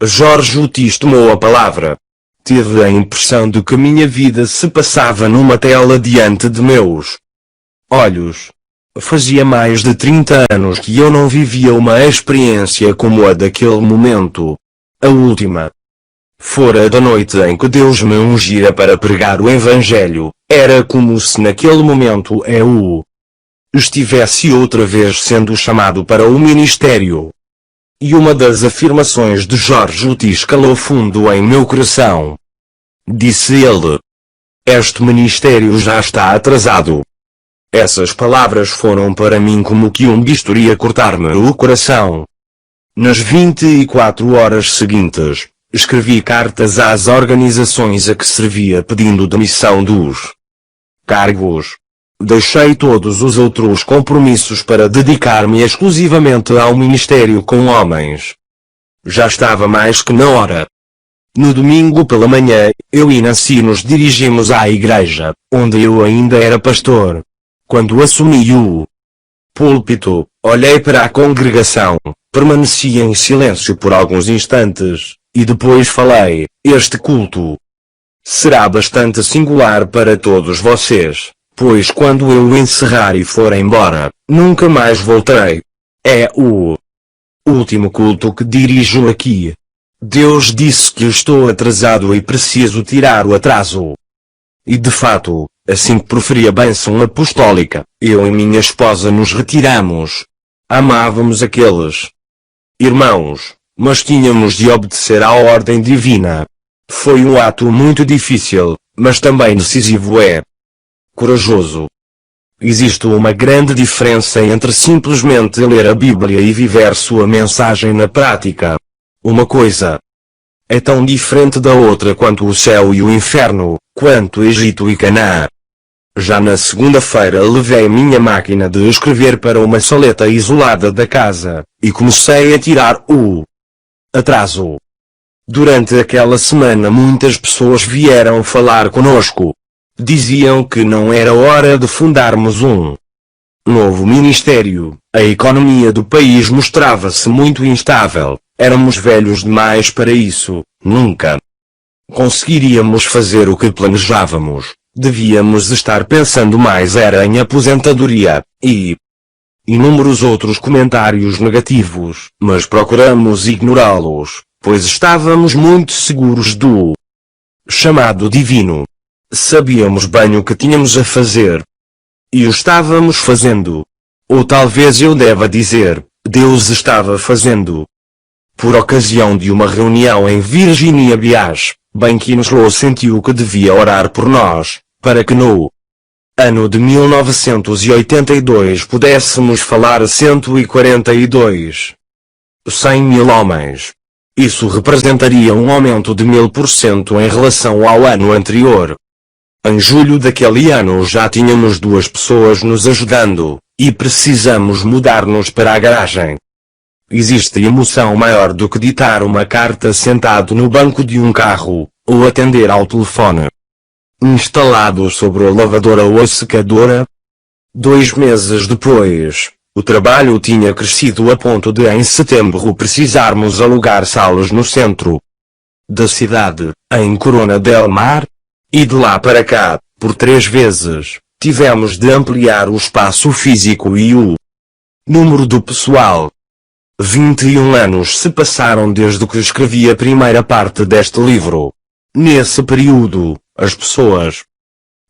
Jorge Utis tomou a palavra. Tive a impressão de que minha vida se passava numa tela diante de meus olhos. Fazia mais de 30 anos que eu não vivia uma experiência como a daquele momento. A última fora da noite em que Deus me ungira para pregar o Evangelho. Era como se naquele momento eu estivesse outra vez sendo chamado para o ministério. E uma das afirmações de Jorge Utis calou fundo em meu coração. Disse ele: este ministério já está atrasado. Essas palavras foram para mim como que um bisturi a cortar-me o coração. Nas 24 horas seguintes, escrevi cartas às organizações a que servia pedindo demissão dos cargos. Deixei todos os outros compromissos para dedicar-me exclusivamente ao ministério com homens. Já estava mais que na hora. No domingo pela manhã, eu e Nancy nos dirigimos à igreja, onde eu ainda era pastor. Quando assumi o púlpito, olhei para a congregação, permaneci em silêncio por alguns instantes, e depois falei: este culto será bastante singular para todos vocês, pois quando eu encerrar e for embora, nunca mais voltarei. É o último culto que dirijo aqui. Deus disse que estou atrasado e preciso tirar o atraso. E de fato, assim que proferi a bênção apostólica, eu e minha esposa nos retiramos. Amávamos aqueles irmãos, mas tínhamos de obedecer à ordem divina. Foi um ato muito difícil, mas também decisivo corajoso. Existe uma grande diferença entre simplesmente ler a Bíblia e viver sua mensagem na prática. Uma coisa é tão diferente da outra quanto o céu e o inferno, quanto Egito e Canaã. Já na segunda-feira levei minha máquina de escrever para uma saleta isolada da casa, e comecei a tirar o atraso. Durante aquela semana muitas pessoas vieram falar conosco. Diziam que não era hora de fundarmos um novo ministério. A economia do país mostrava-se muito instável. Éramos velhos demais para isso. Nunca conseguiríamos fazer o que planejávamos. Devíamos estar pensando mais era em aposentadoria, e inúmeros outros comentários negativos, mas procuramos ignorá-los, pois estávamos muito seguros do chamado divino. Sabíamos bem o que tínhamos a fazer. E o estávamos fazendo. Ou talvez eu deva dizer, Deus estava fazendo. Por ocasião de uma reunião em Virginia Beach, Ben Kinslow sentiu que devia orar por nós, para que no ano de 1982 pudéssemos falar a 142. 100.000 homens. Isso representaria um aumento de 1000% em relação ao ano anterior. Em julho daquele ano já tínhamos 2 pessoas nos ajudando, e precisamos mudar-nos para a garagem. Existe emoção maior do que ditar uma carta sentado no banco de um carro, ou atender ao telefone instalado sobre a lavadora ou a secadora. 2 meses depois, o trabalho tinha crescido a ponto de em setembro precisarmos alugar salas no centro da cidade, em Corona del Mar. E de lá para cá, por 3 vezes, tivemos de ampliar o espaço físico e o número do pessoal. 21 anos se passaram desde que escrevi a primeira parte deste livro. Nesse período, as pessoas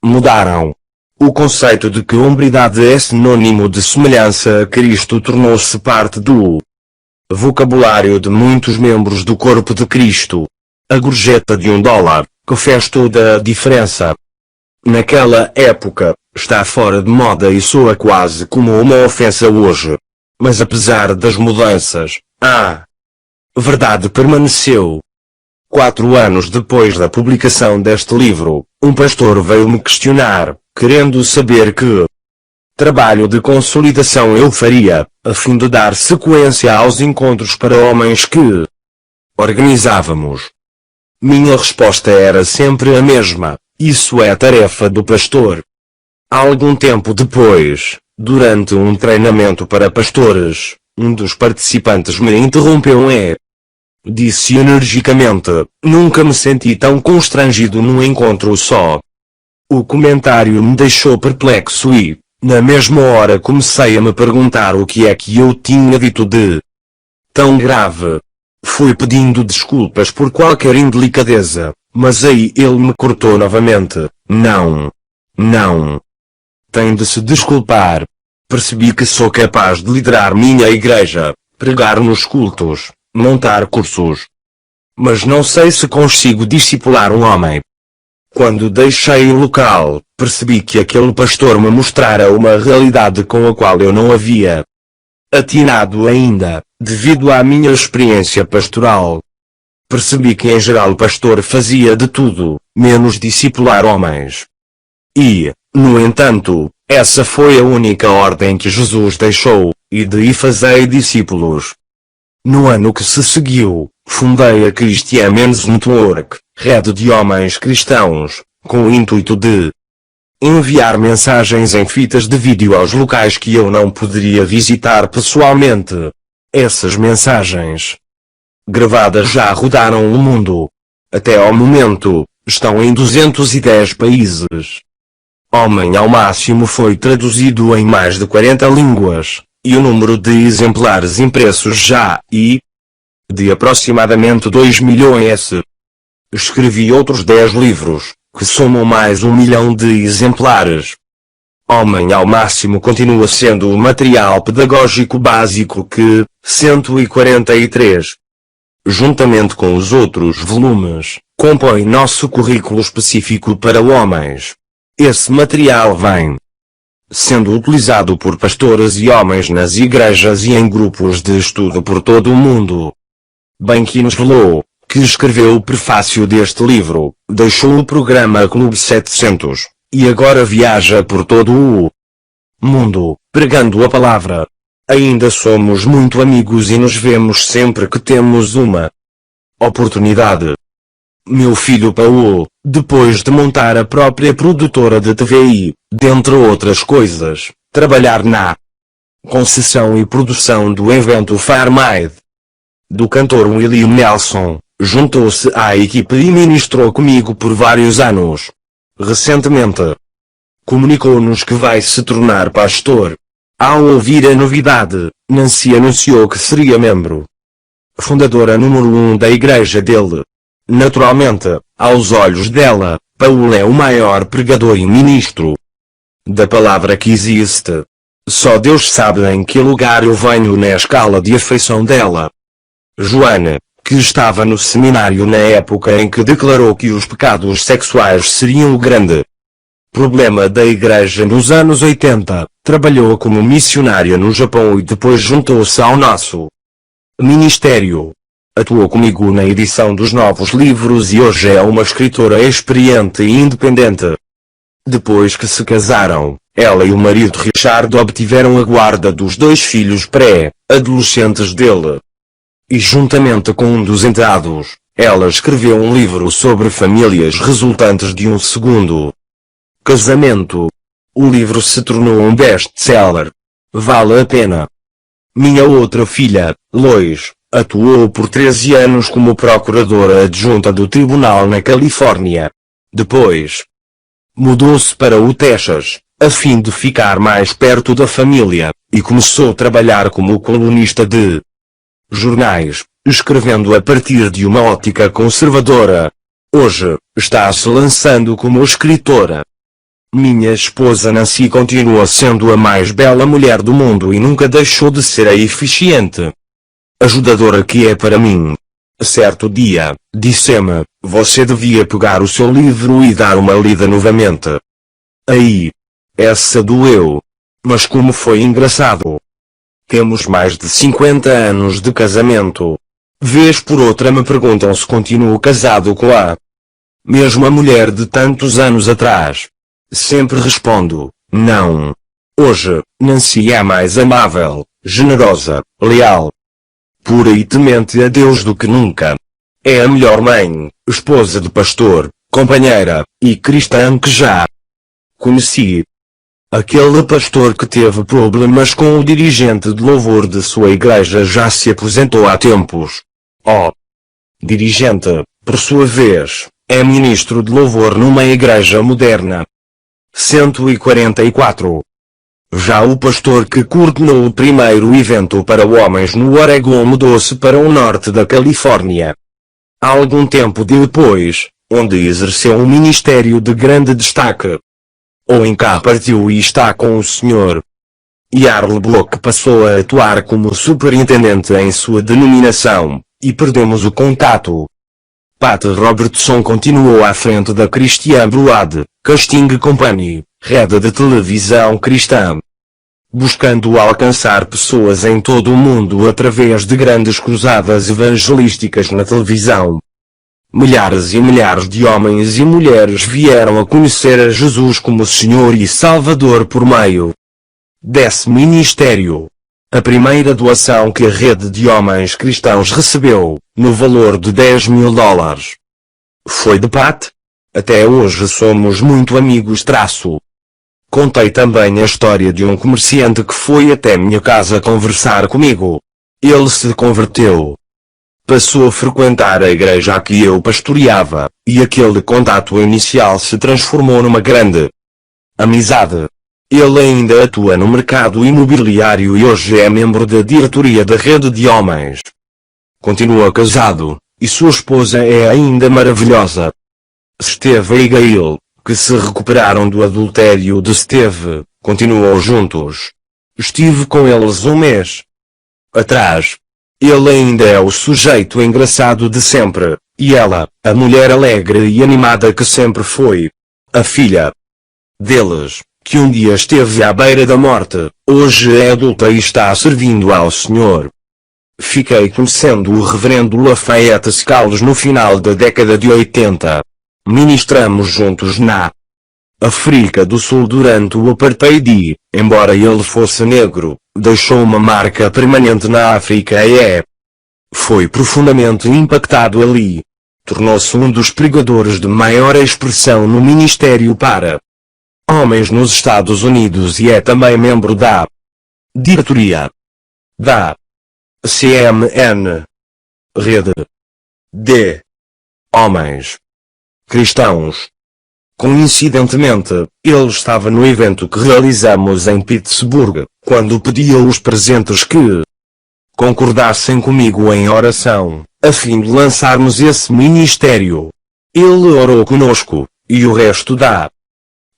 mudaram. O conceito de que hombridade é sinônimo de semelhança a Cristo tornou-se parte do vocabulário de muitos membros do corpo de Cristo. A gorjeta de $1, que fez toda a diferença. Naquela época, está fora de moda e soa quase como uma ofensa hoje. Mas apesar das mudanças, a verdade permaneceu. 4 anos depois da publicação deste livro, um pastor veio-me questionar, querendo saber que trabalho de consolidação eu faria, a fim de dar sequência aos encontros para homens que organizávamos. Minha resposta era sempre a mesma: isso é a tarefa do pastor. Algum tempo depois, durante um treinamento para pastores, um dos participantes me interrompeu disse energicamente. Nunca me senti tão constrangido num encontro só. O comentário me deixou perplexo e, na mesma hora, comecei a me perguntar o que é que eu tinha dito de tão grave. Fui pedindo desculpas por qualquer indelicadeza, mas aí ele me cortou novamente. Não. Não. Tem de se desculpar. Percebi que sou capaz de liderar minha igreja, pregar nos cultos, montar cursos. Mas não sei se consigo discipular um homem. Quando deixei o local, percebi que aquele pastor me mostrara uma realidade com a qual eu não havia atinado ainda, devido à minha experiência pastoral. Percebi que em geral o pastor fazia de tudo, menos discipular homens. E, no entanto, essa foi a única ordem que Jesus deixou, e de ir fazei discípulos. No ano que se seguiu, fundei a Christian Men's Network, rede de homens cristãos, com o intuito de enviar mensagens em fitas de vídeo aos locais que eu não poderia visitar pessoalmente. Essas mensagens gravadas já rodaram o mundo. Até ao momento, estão em 210 países. Homem ao Máximo foi traduzido em mais de 40 línguas, e o número de exemplares impressos já de aproximadamente 2 milhões. Escrevi outros 10 livros, que somam mais 1 milhão de exemplares. Homem ao Máximo continua sendo o material pedagógico básico que, 143, juntamente com os outros volumes, compõe nosso currículo específico para homens. Esse material vem sendo utilizado por pastores e homens nas igrejas e em grupos de estudo por todo o mundo. Bem que nos falou, que escreveu o prefácio deste livro, deixou o programa Clube 700, e agora viaja por todo o mundo, pregando a palavra. Ainda somos muito amigos e nos vemos sempre que temos uma oportunidade. Meu filho Paulo, depois de montar a própria produtora de TV e, dentre outras coisas, trabalhar na concessão e produção do evento Fire Made do cantor Willie Nelson, juntou-se à equipe e ministrou comigo por vários anos. Recentemente, comunicou-nos que vai se tornar pastor. Ao ouvir a novidade, Nancy anunciou que seria membro fundadora número 1 da igreja dele. Naturalmente, aos olhos dela, Paulo é o maior pregador e ministro da palavra que existe. Só Deus sabe em que lugar eu venho na escala de afeição dela. Joana, que estava no seminário na época em que declarou que os pecados sexuais seriam o grande problema da igreja nos anos 80, trabalhou como missionária no Japão e depois juntou-se ao nosso ministério. Atuou comigo na edição dos novos livros e hoje é uma escritora experiente e independente. Depois que se casaram, ela e o marido Richard obtiveram a guarda dos 2 filhos pré-adolescentes dele. E juntamente com um dos enteados, ela escreveu um livro sobre famílias resultantes de um segundo casamento. O livro se tornou um best-seller. Vale a pena. Minha outra filha, Lois, atuou por 13 anos como procuradora adjunta do tribunal na Califórnia. Depois, mudou-se para o Texas, a fim de ficar mais perto da família, e começou a trabalhar como colunista de jornais, escrevendo a partir de uma ótica conservadora. Hoje, está se lançando como escritora. Minha esposa Nancy continua sendo a mais bela mulher do mundo e nunca deixou de ser a eficiente ajudadora que é para mim. Certo dia, disse-me, você devia pegar o seu livro e dar uma lida novamente. Aí. Essa doeu. Mas como foi engraçado. Temos mais de 50 anos de casamento. Vez por outra me perguntam se continuo casado com a mesma mulher de tantos anos atrás. Sempre respondo, não. Hoje, Nancy é mais amável, generosa, leal, pura e temente a Deus do que nunca. É a melhor mãe, esposa de pastor, companheira, e cristã que já conheci. Aquele pastor que teve problemas com o dirigente de louvor de sua igreja já se aposentou há tempos. Oh, dirigente, por sua vez, é ministro de louvor numa igreja moderna. 144. Já o pastor que coordenou o primeiro evento para homens no Oregon mudou-se para o norte da Califórnia. Algum tempo depois, onde exerceu um ministério de grande destaque. Owen-K partiu e está com o Sr. Yarl Bloch passou a atuar como superintendente em sua denominação, e perdemos o contato. Pat Robertson continuou à frente da Christian Broadcasting Company, rede de televisão cristã, buscando alcançar pessoas em todo o mundo através de grandes cruzadas evangelísticas na televisão. Milhares e milhares de homens e mulheres vieram a conhecer a Jesus como Senhor e Salvador por meio desse ministério. A primeira doação que a rede de homens cristãos recebeu, no valor de $10.000, foi de Pat. Até hoje somos muito amigos. Contei também a história de um comerciante que foi até minha casa conversar comigo. Ele se converteu. Passou a frequentar a igreja a que eu pastoreava, e aquele contato inicial se transformou numa grande amizade. Ele ainda atua no mercado imobiliário e hoje é membro da diretoria da rede de homens. Continua casado, e sua esposa é ainda maravilhosa. Steve e Gail, que se recuperaram do adultério de Steve, continuam juntos. Estive com eles um mês atrás. Ele ainda é o sujeito engraçado de sempre, e ela, a mulher alegre e animada que sempre foi. A filha deles, que um dia esteve à beira da morte, hoje é adulta e está servindo ao Senhor. Fiquei conhecendo o reverendo Lafayette Scales no final da década de 80. Ministramos juntos na África do Sul durante o Apartheid e, embora ele fosse negro, deixou uma marca permanente na África e foi profundamente impactado ali. Tornou-se um dos pregadores de maior expressão no ministério para homens nos Estados Unidos e é também membro da diretoria da CMN, Rede de Homens Cristãos. Coincidentemente, ele estava no evento que realizamos em Pittsburgh, quando pedi aos presentes que concordassem comigo em oração, a fim de lançarmos esse ministério. Ele orou conosco, e o resto da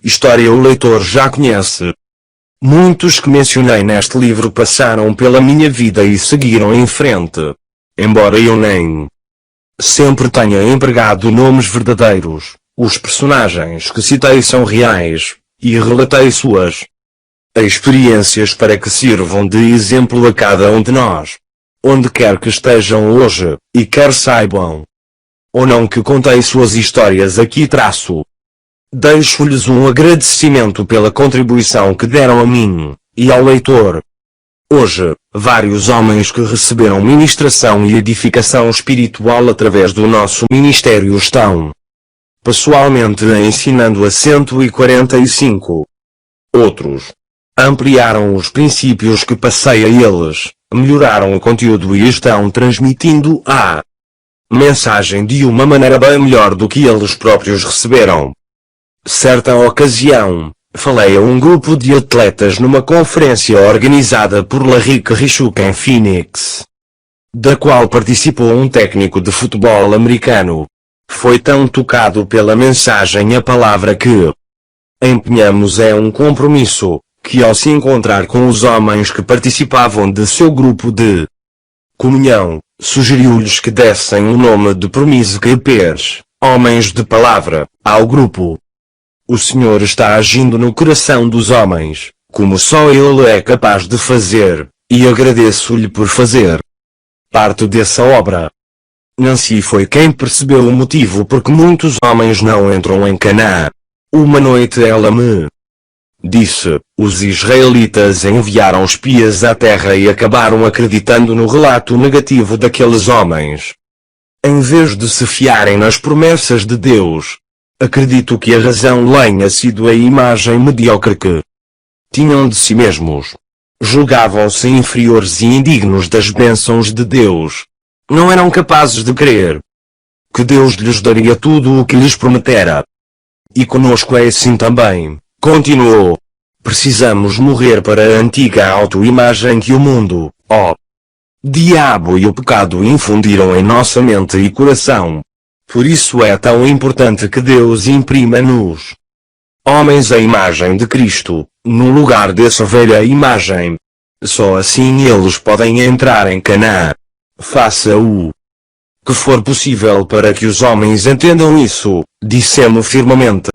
história o leitor já conhece. Muitos que mencionei neste livro passaram pela minha vida e seguiram em frente. Embora eu nem sempre tenha empregado nomes verdadeiros, os personagens que citei são reais, e relatei suas experiências para que sirvam de exemplo a cada um de nós. Onde quer que estejam hoje, e quer saibam ou não que contei suas histórias aqui. Deixo-lhes um agradecimento pela contribuição que deram a mim, e ao leitor. Hoje, vários homens que receberam ministração e edificação espiritual através do nosso ministério estão pessoalmente ensinando a 145. Outros ampliaram os princípios que passei a eles, melhoraram o conteúdo e estão transmitindo a mensagem de uma maneira bem melhor do que eles próprios receberam. Certa ocasião, falei a um grupo de atletas numa conferência organizada por Larry Richuk em Phoenix, da qual participou um técnico de futebol americano. Foi tão tocado pela mensagem a palavra que empenhamos é um compromisso, que ao se encontrar com os homens que participavam de seu grupo de comunhão, sugeriu-lhes que dessem o nome de Promise Keepers, homens de palavra, ao grupo. O Senhor está agindo no coração dos homens, como só Ele é capaz de fazer, e agradeço-lhe por fazer parte dessa obra. Nancy foi quem percebeu o motivo porque muitos homens não entram em Canaã. Uma noite ela me disse, os israelitas enviaram espias à terra e acabaram acreditando no relato negativo daqueles homens. Em vez de se fiarem nas promessas de Deus, acredito que a razão tenha sido a imagem medíocre que tinham de si mesmos. Julgavam-se inferiores e indignos das bênçãos de Deus. Não eram capazes de crer que Deus lhes daria tudo o que lhes prometera. E conosco é assim também, continuou. Precisamos morrer para a antiga autoimagem que o mundo, diabo e o pecado infundiram em nossa mente e coração. Por isso é tão importante que Deus imprima nos homens a imagem de Cristo, no lugar dessa velha imagem. Só assim eles podem entrar em Canaã. Faça o que for possível para que os homens entendam isso, disse-me firmemente.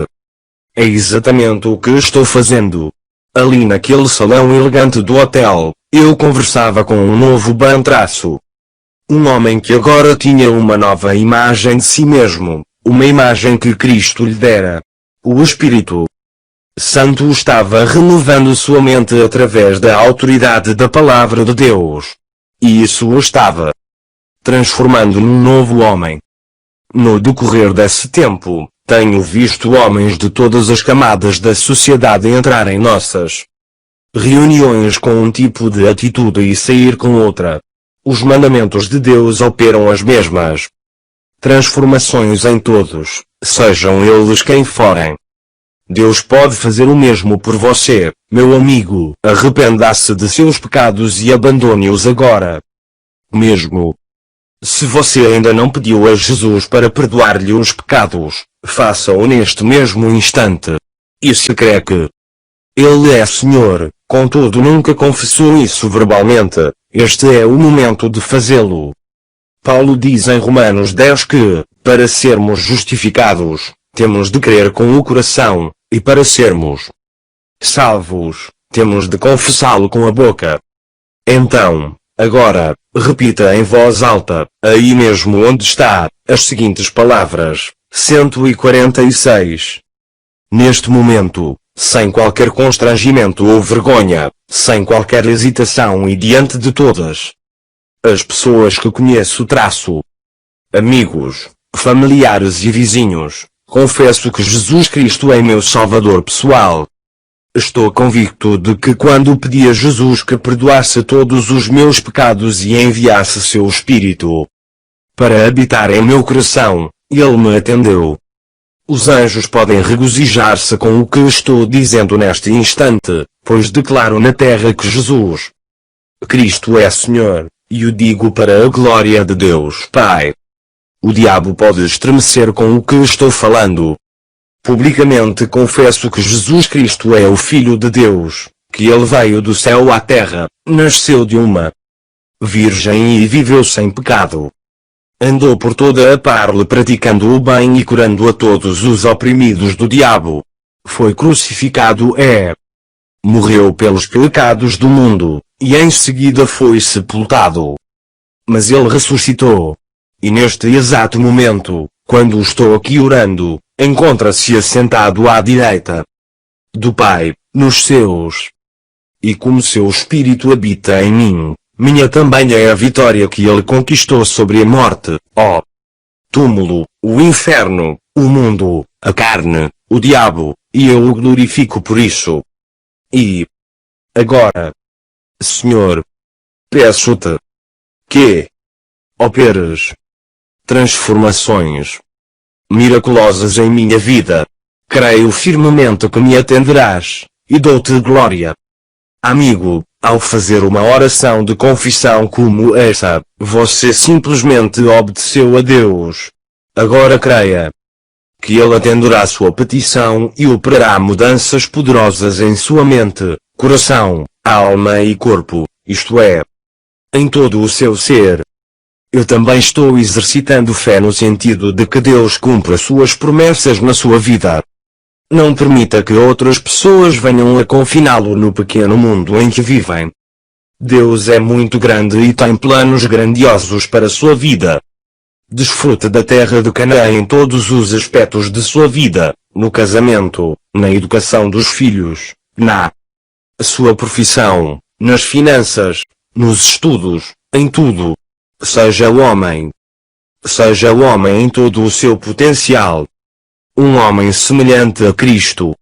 É exatamente o que estou fazendo. Ali naquele salão elegante do hotel, eu conversava com um novo bantraço. Um homem que agora tinha uma nova imagem de si mesmo, uma imagem que Cristo lhe dera. O Espírito Santo estava renovando sua mente através da autoridade da Palavra de Deus. E isso o estava transformando num novo homem. No decorrer desse tempo, tenho visto homens de todas as camadas da sociedade entrar em nossas reuniões com um tipo de atitude e sair com outra. Os mandamentos de Deus operam as mesmas transformações em todos, sejam eles quem forem. Deus pode fazer o mesmo por você, meu amigo. Arrependa-se de seus pecados e abandone-os agora mesmo. Se você ainda não pediu a Jesus para perdoar-lhe os pecados, faça-o neste mesmo instante. E se crê que Ele é Senhor, contudo nunca confessou isso verbalmente, este é o momento de fazê-lo. Paulo diz em Romanos 10 que, para sermos justificados, temos de crer com o coração, e para sermos salvos, temos de confessá-lo com a boca. Então, agora, repita em voz alta, aí mesmo onde está, as seguintes palavras, 146. Neste momento, sem qualquer constrangimento ou vergonha, sem qualquer hesitação e diante de todas as pessoas que conheço amigos, familiares e vizinhos, confesso que Jesus Cristo é meu Salvador pessoal. Estou convicto de que quando pedi a Jesus que perdoasse todos os meus pecados e enviasse seu Espírito para habitar em meu coração, Ele me atendeu. Os anjos podem regozijar-se com o que estou dizendo neste instante, pois declaro na terra que Jesus Cristo é Senhor, e o digo para a glória de Deus Pai. O diabo pode estremecer com o que estou falando. Publicamente confesso que Jesus Cristo é o Filho de Deus, que Ele veio do céu à terra, nasceu de uma virgem e viveu sem pecado. Andou por toda a parte praticando o bem e curando a todos os oprimidos do diabo. Foi crucificado morreu pelos pecados do mundo, e em seguida foi sepultado. Mas Ele ressuscitou. E neste exato momento, quando estou aqui orando, encontra-se assentado à direita do Pai, nos céus. E como seu Espírito habita em mim, minha também é a vitória que Ele conquistou sobre a morte, túmulo, o inferno, o mundo, a carne, o diabo, e eu o glorifico por isso. E agora, Senhor, peço-te que operes transformações miraculosas em minha vida. Creio firmemente que me atenderás, e dou-te glória. Amigo, ao fazer uma oração de confissão como essa, você simplesmente obedeceu a Deus. Agora creia que Ele atenderá sua petição e operará mudanças poderosas em sua mente, coração, alma e corpo, isto é, em todo o seu ser. Eu também estou exercitando fé no sentido de que Deus cumpra suas promessas na sua vida. Não permita que outras pessoas venham a confiná-lo no pequeno mundo em que vivem. Deus é muito grande e tem planos grandiosos para sua vida. Desfrute da terra de Canaã em todos os aspectos de sua vida, no casamento, na educação dos filhos, na sua profissão, nas finanças, nos estudos, em tudo. Seja o homem em todo o seu potencial. Um homem semelhante a Cristo.